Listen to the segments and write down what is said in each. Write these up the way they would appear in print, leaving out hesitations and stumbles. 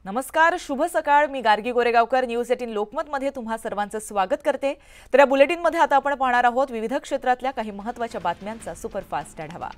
नमस्कार, शुभ सकाळ. मी गार्गी गोरेगावकर न्यूज 18 लोकमत मध्ये तुम्हा सर्वांचं स्वागत करते. तर या बुलेटिन मध्ये आता आपण पाहणार आहोत विविध क्षेत्रातल्या काही महत्त्वाच्या बातम्यांचा सुपरफास्ट आढावा.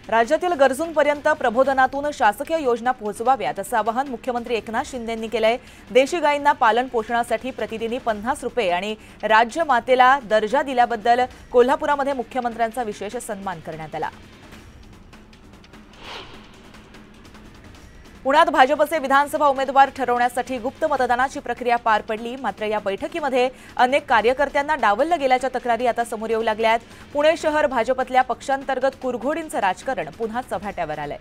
राज्यातील गरजूंपर्यंत प्रबोधनातून शासकीय योजना पोहोचवाव्यात असं आवाहन मुख्यमंत्री एकनाथ शिंदेंनी केलंय. देशी गायींना पालन पोषणासाठी प्रतिदिनी 50 रुपये आणि राज्य मातेला दर्जा दिल्याबद्दल कोल्हापुरामध्ये मुख्यमंत्र्यांचा विशेष सन्मान करण्यात आला. पुण्यात भाजपचे विधानसभा उमेदवार ठरवण्यासाठी गुप्त मतदानाची प्रक्रिया पार पडली. मात्र या बैठकीमध्ये अनेक कार्यकर्त्यांना डावललं गेल्याच्या तक्रारी आता समोर येऊ लागल्या आहेत. पुणे शहर भाजपतल्या पक्षांतर्गत कुरघोडींचं राजकारण पुन्हा चव्हाट्यावर आलंय.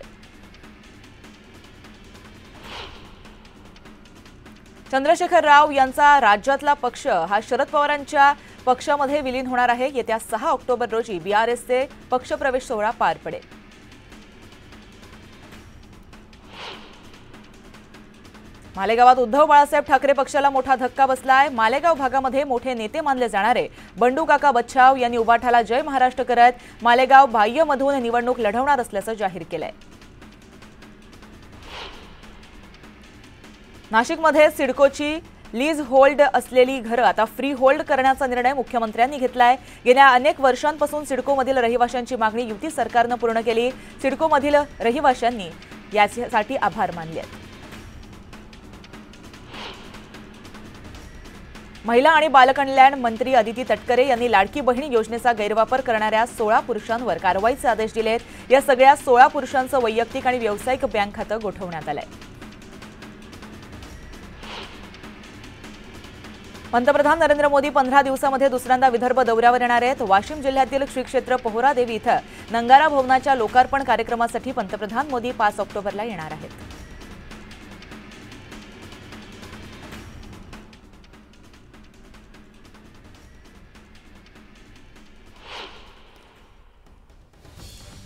चंद्रशेखर राव यांचा राज्यातला पक्ष हा शरद पवारांच्या पक्षामध्ये विलीन होणार आहे. येत्या 6 ऑक्टोबर रोजी बीआरएसचे पक्षप्रवेश सोहळा पार पडेल. मालेगावात उद्धव बाळासाहेब ठाकरे पक्षाला मोठा धक्का बसलाय. मालेगाव भागामध्ये मोठे नेते मानले जाणारे बंडू काका बच्छाव यांनी उबाठाला जय महाराष्ट्र करत मालेगाव बाह्यमधून निवडणूक लढवणार असल्याचं जाहीर केलंय. नाशिकमध्ये सिडकोची लीज होल्ड असलेली घरं आता फ्री होल्ड करण्याचा निर्णय मुख्यमंत्र्यांनी घेतलाय. गेल्या अनेक वर्षांपासून सिडकोमधील रहिवाशांची मागणी युती सरकारनं पूर्ण केली. सिडकोमधील रहिवाशांनी यासाठी आभार मानले. महिला आणि बालकल्याण मंत्री अदिती तटकरे यांनी लाडकी बहीण योजनेचा गैरवापर करणाऱ्या 16 पुरुषांवर कारवाईचे आदेश दिलेत. या सगळ्या 16 पुरुषांचं वैयक्तिक आणि व्यावसायिक बँक खातं गोठवण्यात आलंय. पंतप्रधान नरेंद्र मोदी 15 दिवसांमध्ये दुसऱ्यांदा विदर्भ दौऱ्यावर येणार आहेत. वाशिम जिल्ह्यातील श्री क्षेत्र पोहरादेवी इथं नंगारा भवनाच्या लोकार्पण कार्यक्रमासाठी पंतप्रधान मोदी 5 ऑक्टोबरला येणार आहेत.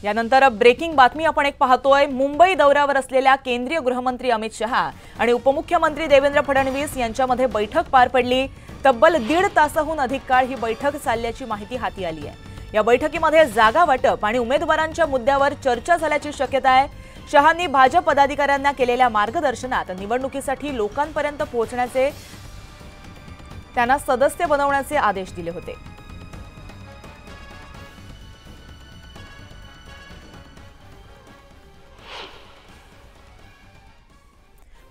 यानंतर ब्रेकिंग बातमी आपण एक पाहतोय. मुंबई दौऱ्यावर असलेल्या केंद्रीय गृहमंत्री अमित शहा आणि उपमुख्यमंत्री देवेंद्र फडणवीस यांच्यामध्ये बैठक पार पडली. तब्बल 1.5 तासाहून अधिक काळ ही बैठक चालल्याची माहिती हाती आली आहे. या बैठकीमध्ये जागा वाटप आणि उमेदवारांच्या मुद्द्यावर चर्चा झाल्याची शक्यता आहे. शहांनी भाजप पदाधिकाऱ्यांना केलेल्या मार्गदर्शनात निवडणुकीसाठी लोकांपर्यंत पोहोचण्याचे त्यांना सदस्य बनवण्याचे आदेश दिले होते.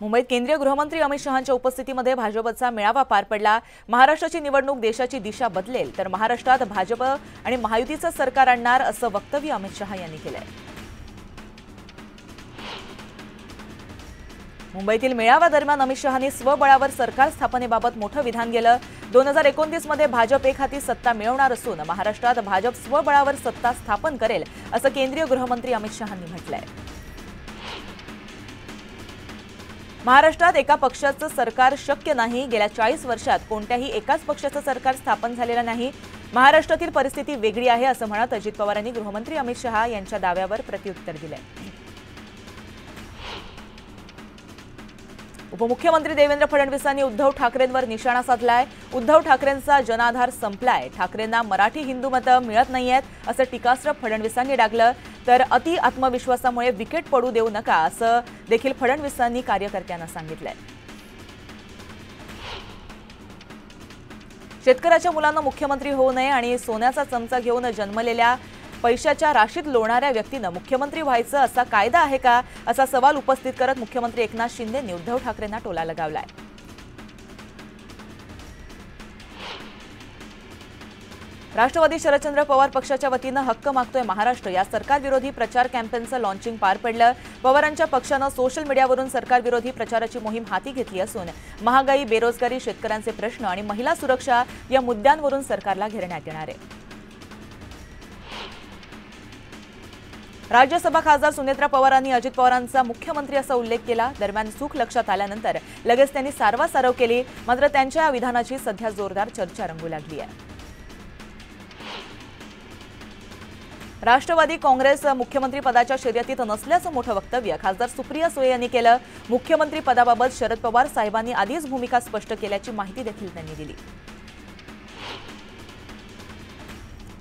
मुंबईत केंद्रीय गृहमंत्री अमित शहांच्या उपस्थितीमध्ये भाजपचा मेळावा पार पडला. महाराष्ट्राची निवडणूक देशाची दिशा बदलेल तर महाराष्ट्रात भाजप आणि महायुतीचं सरकार आणणार असं वक्तव्य अमित शहा यांनी केलंय. मुंबईतील मेळाव्यादरम्यान अमित शहांनी स्वबळावर सरकार स्थापनेबाबत मोठं विधान केलं. 2029 मध्ये भाजप एक हाती सत्ता मिळवणार असून महाराष्ट्रात भाजप स्वबळावर सत्ता स्थापन करेल असं केंद्रीय गृहमंत्री अमित शहांनी म्हटलंय. महाराष्ट्रात एका पक्षाचं सरकार शक्य नाही. गेल्या 40 वर्षात कोणत्याही एकाच पक्षाचं सरकार स्थापन झालेलं नाही. महाराष्ट्रातील परिस्थिती वेगळी आहे असं म्हणत अजित पवार यांनी गृहमंत्री अमित शहा यांच्या दाव्यावर प्रत्युत्तर दिलंय. उपमुख्यमंत्री देवेंद्र फडणवीसांनी उद्धव ठाकरेंवर निशाणा साधलाय. उद्धव ठाकरेंचा जनाधार संपलाय. ठाकरेंना मराठी हिंदू मतं मिळत नाहीयेत असं टीकास्त्र फडणवीसांनी डागलं. तर अति आत्मविश्वासामुळे विकेट पडू देऊ नका असं देखील फडणवीसांनी कार्यकर्त्यांना सांगितलंय. शेतकऱ्याच्या मुलांना मुख्यमंत्री होऊ नये आणि सोन्याचा चमचा घेऊन जन्मलेल्या पैशाच्या राशीत लोळणाऱ्या व्यक्तीनं मुख्यमंत्री व्हायचं असा कायदा आहे का असा सवाल उपस्थित करत मुख्यमंत्री एकनाथ शिंदेंनी उद्धव ठाकरेंना टोला लगावलाय. राष्ट्रवादी शरदचंद्र पवार पक्षाच्या वतीनं हक्क मागतोय महाराष्ट्र या सरकारविरोधी प्रचार कॅम्पेनचं लॉन्चिंग पार पडलं. पवारांच्या पक्षानं सोशल मीडियावरून सरकारविरोधी प्रचाराची मोहीम हाती घेतली असून महागाई, बेरोजगारी, शेतकऱ्यांचे प्रश्न आणि महिला सुरक्षा या मुद्द्यांवरून सरकारला घेरण्यात येणार आहे. राज्यसभा खासदार सुनेत्रा पवारांनी अजित पवारांचा मुख्यमंत्री असा उल्लेख केला. दरम्यान चूक लक्षात आल्यानंतर लगेच त्यांनी सारवासारव केली. मात्र त्यांच्या या विधानाची सध्या जोरदार चर्चा रंगू लागली आहे. राष्ट्रवादी काँग्रेस मुख्यमंत्री पदाच्या शर्यतीत नसल्याचं मोठं वक्तव्य खासदार सुप्रिया सुळे यांनी केलं. मुख्यमंत्री पदाबाबत शरद पवार साहेबांनी आधीच भूमिका स्पष्ट केल्याची माहिती देखील त्यांनी दिली.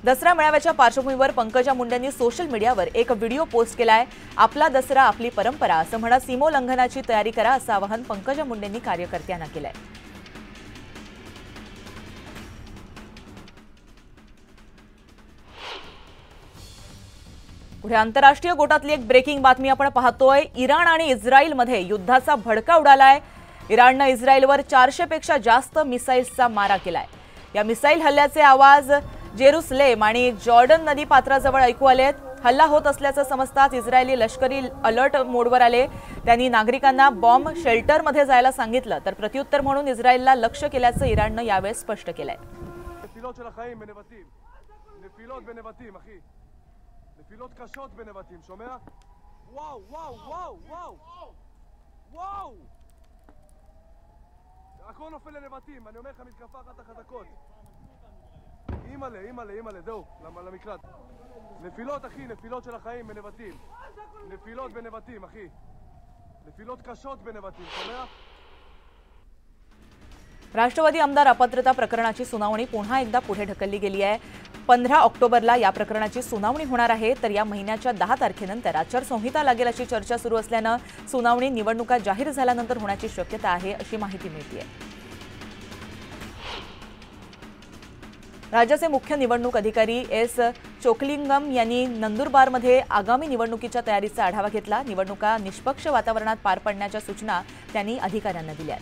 दसरा मेळाव्याच्या पार्श्वभूमीवर पंकजा मुंडेंनी सोशल मीडियावर एक व्हिडिओ पोस्ट केलाय। आपला दसरा आपली परंपरा असं म्हणत सीमोल्लंघनाची तयारी करा असं आवाहन पंकजा मुंडेंनी कार्यकर्त्यांना केलंय। पुढे आंतरराष्ट्रीय गोटातली एक ब्रेकिंग बातमी आपण पाहतोय। इराण आणि इस्रायलमध्ये युद्धाचा भडका उडालाय। इराणनं इस्रायलवर 400 पेक्षा जास्त मिसाईल्सचा मारा केलाय। या मिसाईल हल्ल्याचे आवाज जेरुसलेम आणि जॉर्डन नदी पात्राजवळ ऐकू आलेत। हल्ला होत असल्याचं समजताच इस्रायली लष्करी अलर्ट मोडवर आले। त्यांनी नागरिकांना बॉम्ब शेल्टरमध्ये जायला सांगितलं, तर प्रत्युत्तर म्हणून इस्रायलला लक्ष्य केल्याचं इराणनं यावेळी स्पष्ट केलंय। נפילות קשות בנבטים, שומע? וואו, וואו, וואו, וואו! וואו! הכל נופל לנבטים, אני אומר לך, מתקפה אחת החזקות. אימאלה, זהו, למקלט. נפילות, אחי, נפילות של החיים בנבטים. נפילות בנבטים, אחי. נפילות קשות בנבטים, שומע? राष्ट्रवादी आमदार अपात्रता प्रकरणाची सुनावणी पुन्हा एकदा पुढे ढकलली गेली आहे। 15 ऑक्टोबरला या प्रकरणाची सुनावणी होणार आहे, तर या महिन्याच्या 10 तारखेनंतर आचारसंहिता लागेल अशी चर्चा सुरू असल्यानं सुनावणी निवडणुका जाहीर झाल्यानंतर होण्याची शक्यता आहे अशी माहिती मिळते। राज्याचे मुख्य निवडणूक अधिकारी एस चोकलिंगम यांनी नंदुरबारमध्ये आगामी निवडणुकीच्या तयारीचा आढावा घेतला। निवडणुका निष्पक्ष वातावरणात पार पाडण्याच्या सूचना त्यांनी अधिकाऱ्यांना दिल्या।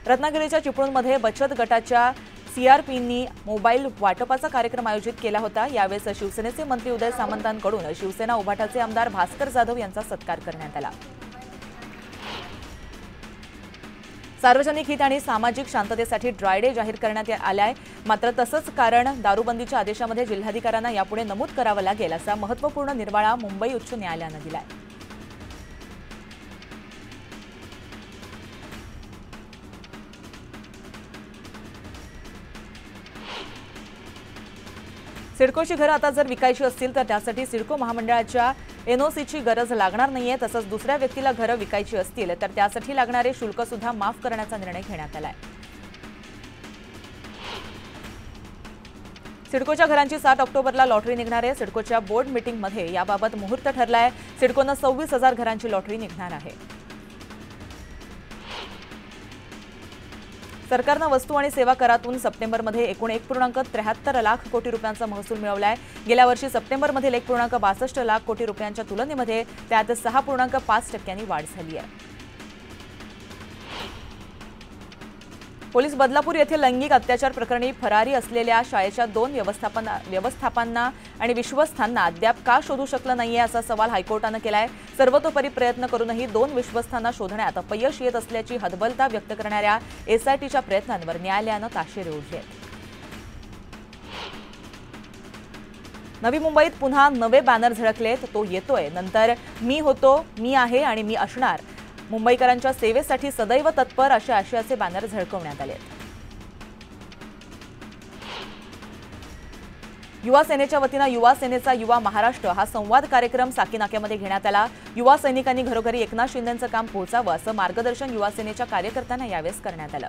रत्नागिरीच्या चिपळूणमध्ये बचत गटाच्या सीआरपींनी मोबाईल वाटपाचा कार्यक्रम आयोजित केला होता। यावेळी शिवसेनेचे मंत्री उदय सामंतांकडून शिवसेना उभाटाचे आमदार भास्कर जाधव यांचा सत्कार करण्यात आला। सार्वजनिक हित आणि सामाजिक शांततेसाठी ड्राय डे जाहीर करण्यात आलाय, मात्र तसंच कारण दारूबंदीच्या आदेशामध्ये जिल्हाधिकाऱ्यांना यापुढे नमूद करावं लागेल असा महत्त्वपूर्ण निर्वाळा मुंबई उच्च न्यायालयानं दिलाय। सिडकोची घरं आता जर विकायची असतील तर त्यासाठी सिडको महामंडळाच्या एनओसीची गरज लागणार नाहीये। तसंच दुसऱ्या व्यक्तीला घरं विकायची असतील तर त्यासाठी लागणारे शुल्क सुद्धा माफ करण्याचा निर्णय घेण्यात आलाय। सिडकोच्या घरांची 7 ऑक्टोबरला लॉटरी निघणार आहे। सिडकोच्या बोर्ड मीटिंगमध्ये याबाबत मुहूर्त ठरलाय। सिडकोनं 26,000 घरांची लॉटरी निघणार आहे। सरकारनं वस्तू आणि सेवा करातून सप्टेंबरमध्ये एकूण 1.73 लाख कोटी रुपयांचा महसूल मिळवलाय। गेल्या वर्षी सप्टेंबरमध्ये 1.62 लाख कोटी रुपयांच्या तुलनेमध्ये त्यात 6.5% वाढ झाली आहे। पोलीस बदलापूर येथे लैंगिक अत्याचार प्रकरणी फरारी असलेल्या शाळेच्या 2 व्यवस्थापकांना आणि विश्वस्तांना अद्याप का शोधू शकलं नाहीये असा सवाल हायकोर्टानं केलाय। सर्वतोपरी प्रयत्न करूनही 2 विश्वस्तांना शोधण्यात अपयश येत असल्याची हतबलता व्यक्त करणाऱ्या एसआयटीच्या प्रयत्नांवर न्यायालयानं ताशेरे ओढले। नवी मुंबईत पुन्हा नवे बॅनर झळकलेत। तो येतोय, नंतर मी होतो, मी आहे आणि मी असणार। मुंबईकरांच्या सेवेसाठी सदैव तत्पर अशा आशयाचे बॅनर झळकवण्यात आले। युवा सेनेच्या वतीनं युवा सेनेचा युवा महाराष्ट्र हा संवाद कार्यक्रम साकीनाक्यामध्ये घेण्यात आला। युवा सैनिकांनी घरोघरी एकनाथ शिंदेंचं काम पोहोचावं असं मार्गदर्शन युवा सेनेच्या कार्यकर्त्यांना यावेळी करण्यात आलं।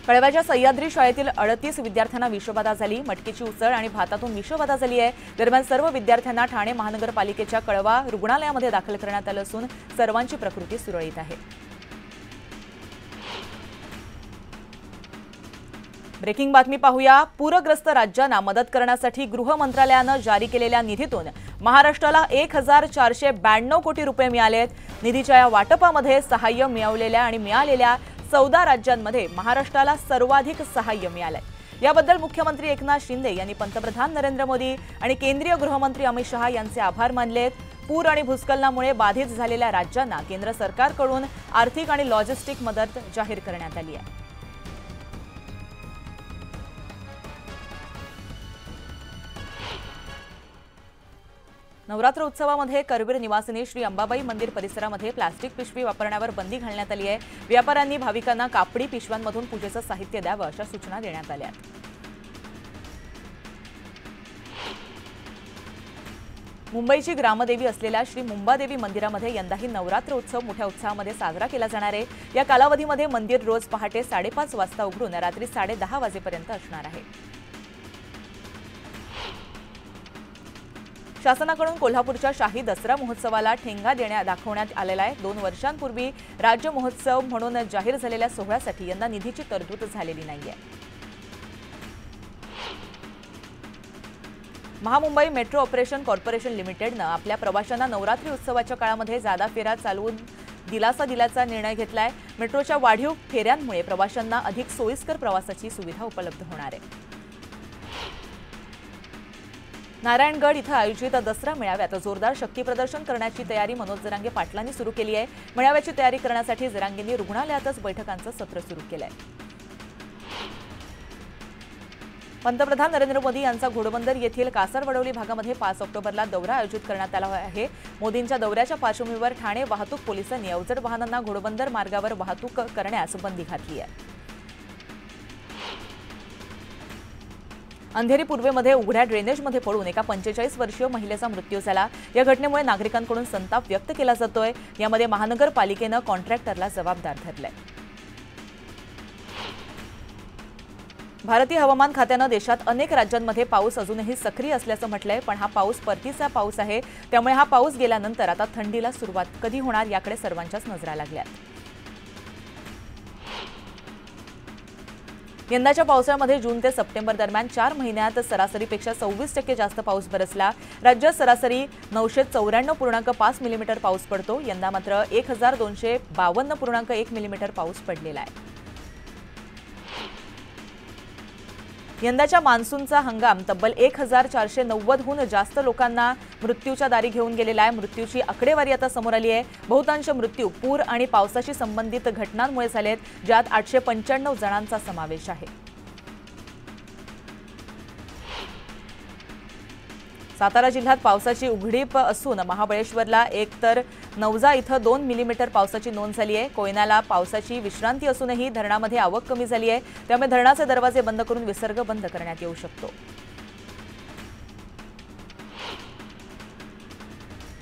कळव्याच्या सह्याद्री शाळेतील 38 विद्यार्थ्यांना विषबाधा झाली। मटकीची उसळ आणि भातातून विषबाधा झाली आहे। दरम्यान सर्व विद्यार्थ्यांना ठाणे महानगरपालिकेच्या कळवा रुग्णालयामध्ये दाखल करण्यात आलं असून सर्वांची प्रकृती सुरळीत आहे। ब्रेकिंग बातमी पाहूया। पूरग्रस्त राज्यांना मदत करण्यासाठी गृह मंत्रालयानं जारी केलेल्या निधीतून महाराष्ट्राला 1492 कोटी रुपये मिळालेत। निधीच्या या वाटपामध्ये सहाय्य मिळवलेल्या आणि मिळालेल्या 14 राज्यांमध्ये महाराष्ट्राला सर्वाधिक सहाय्य मिळालंय। याबद्दल मुख्यमंत्री एकनाथ शिंदे यांनी पंतप्रधान नरेंद्र मोदी आणि केंद्रीय गृहमंत्री अमित शहा यांचे आभार मानलेत। पूर आणि भूस्खलनामुळे बाधित झालेल्या राज्यांना केंद्र सरकारकडून आर्थिक आणि लॉजिस्टिक मदत जाहीर करण्यात आली आहे। नवरात्र उत्सवामध्ये करवीर निवासिनी श्री अंबाबाई मंदिर परिसरामध्ये प्लास्टिक पिशवी वापरण्यावर बंदी घालण्यात आली आहे। व्यापाऱ्यांनी भाविकांना कापडी पिशव्यांमधून पूजेचं साहित्य द्यावं अशा सूचना देण्यात आल्या आहेत। मुंबईची ग्रामदेवी असलेल्या श्री मुंबादेवी मंदिरामध्ये यंदाही नवरात्र उत्सव मोठ्या उत्साहामध्ये साजरा केला जाणार आहे। या कालावधीमध्ये मंदिर रोज पहाटे 5:30 वाजता उघडून रात्री 10:30 वाजेपर्यंत असणार आहे। शासनाकडून कोल्हापूरच्या शाही दसरा महोत्सवाला ठेंगा दाखवण्यात आलेला आहे। 2 वर्षांपूर्वी राज्य महोत्सव म्हणून जाहीर झालेल्या सोहळ्यासाठी यंदा निधीची तरतूद झालेली नाहीये। महामुंबई मेट्रो ऑपरेशन कॉर्पोरेशन लिमिटेडनं आपल्या प्रवाशांना नवरात्री उत्सवाच्या काळामध्ये जादा फेऱ्या चालवून दिलासा दिल्याचा निर्णय घेतलाय। मेट्रोच्या वाढीव फेऱ्यांमुळे प्रवाशांना अधिक सोयीस्कर प्रवासाची सुविधा उपलब्ध होणार आहे। नारायणगड इथं आयोजित दसरा मेळाव्यात जोरदार शक्ती प्रदर्शन करण्याची तयारी मनोज जरांगे पाटलांनी सुरू केली आहे। मेळाव्याची तयारी करण्यासाठी जरांगेंनी रुग्णालयातच बैठकांचं सत्र सुरू केलंय। पंतप्रधान नरेंद्र मोदी यांचा घोडबंदर येथील कासारवडवली भागामध्ये 5 ऑक्टोबरला दौरा आयोजित करण्यात आला आहे। मोदींच्या दौऱ्याच्या पार्श्वभूमीवर ठाणे वाहतूक पोलिसांनी अवजड वाहनांना घोडबंदर मार्गावर वाहतूक करण्यास बंदी घातली आहे। अंधेरी पूर्वेमध्ये उघड्या ड्रेनेजमध्ये पडून एका 45 वर्षीय महिलेचा मृत्यू झाला। या घटनेमुळे नागरिकांकडून संताप व्यक्त केला जातोय। यामध्ये महानगरपालिकेनं कॉन्ट्रॅक्टरला जबाबदार धरलंय। भारतीय हवामान खात्यानं देशात अनेक राज्यांमध्ये पाऊस अजूनही सक्रिय असल्याचं म्हटलंय, पण हा पाऊस परतीचा पाऊस आहे। त्यामुळे हा पाऊस गेल्यानंतर आता थंडीला सुरुवात कधी होणार याकडे सर्वांच्याच नजरा लागल्यात। यंदाच्या पावसाळ्यामध्ये जून ते सप्टेंबर दरम्यान 4 महिन्यात सरासरीपेक्षा 26% जास्त पाऊस बरसला। राज्यात सरासरी 994.5 मिलीमीटर पाऊस पडतो। यंदा मात्र 1252.1 मिलीमीटर पाऊस पडलेला आहे। यंदाच्या मान्सूनचा हंगाम तब्बल 1490हून जास्त लोकांना मृत्यूच्या दारी घेऊन गेलेला आहे। मृत्यूची आकडेवारी आता समोर आली आहे। बहुतांश मृत्यू पूर आणि पावसाशी संबंधित घटनांमुळे झालेत, ज्यात 895 जणांचा समावेश आहे। सातारा जिल्ह्यात पावसाची उघडीप असून महाबळेश्वरला एकतर नवजा इथं 2 मिलीमीटर पावसाची नोंद झाली आहे। कोयनाला पावसाची विश्रांती असूनही धरणामध्ये आवक कमी झाली आहे। त्यामुळे धरणाचे दरवाजे बंद करून विसर्ग बंद करण्यात येऊ शकतो।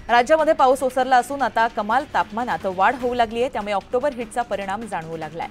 राज्यामध्ये पाऊस ओसरला असून आता कमाल तापमानात वाढ होऊ लागली आहे। त्यामुळे ऑक्टोबर हिटचा परिणाम जाणवू लागलाय।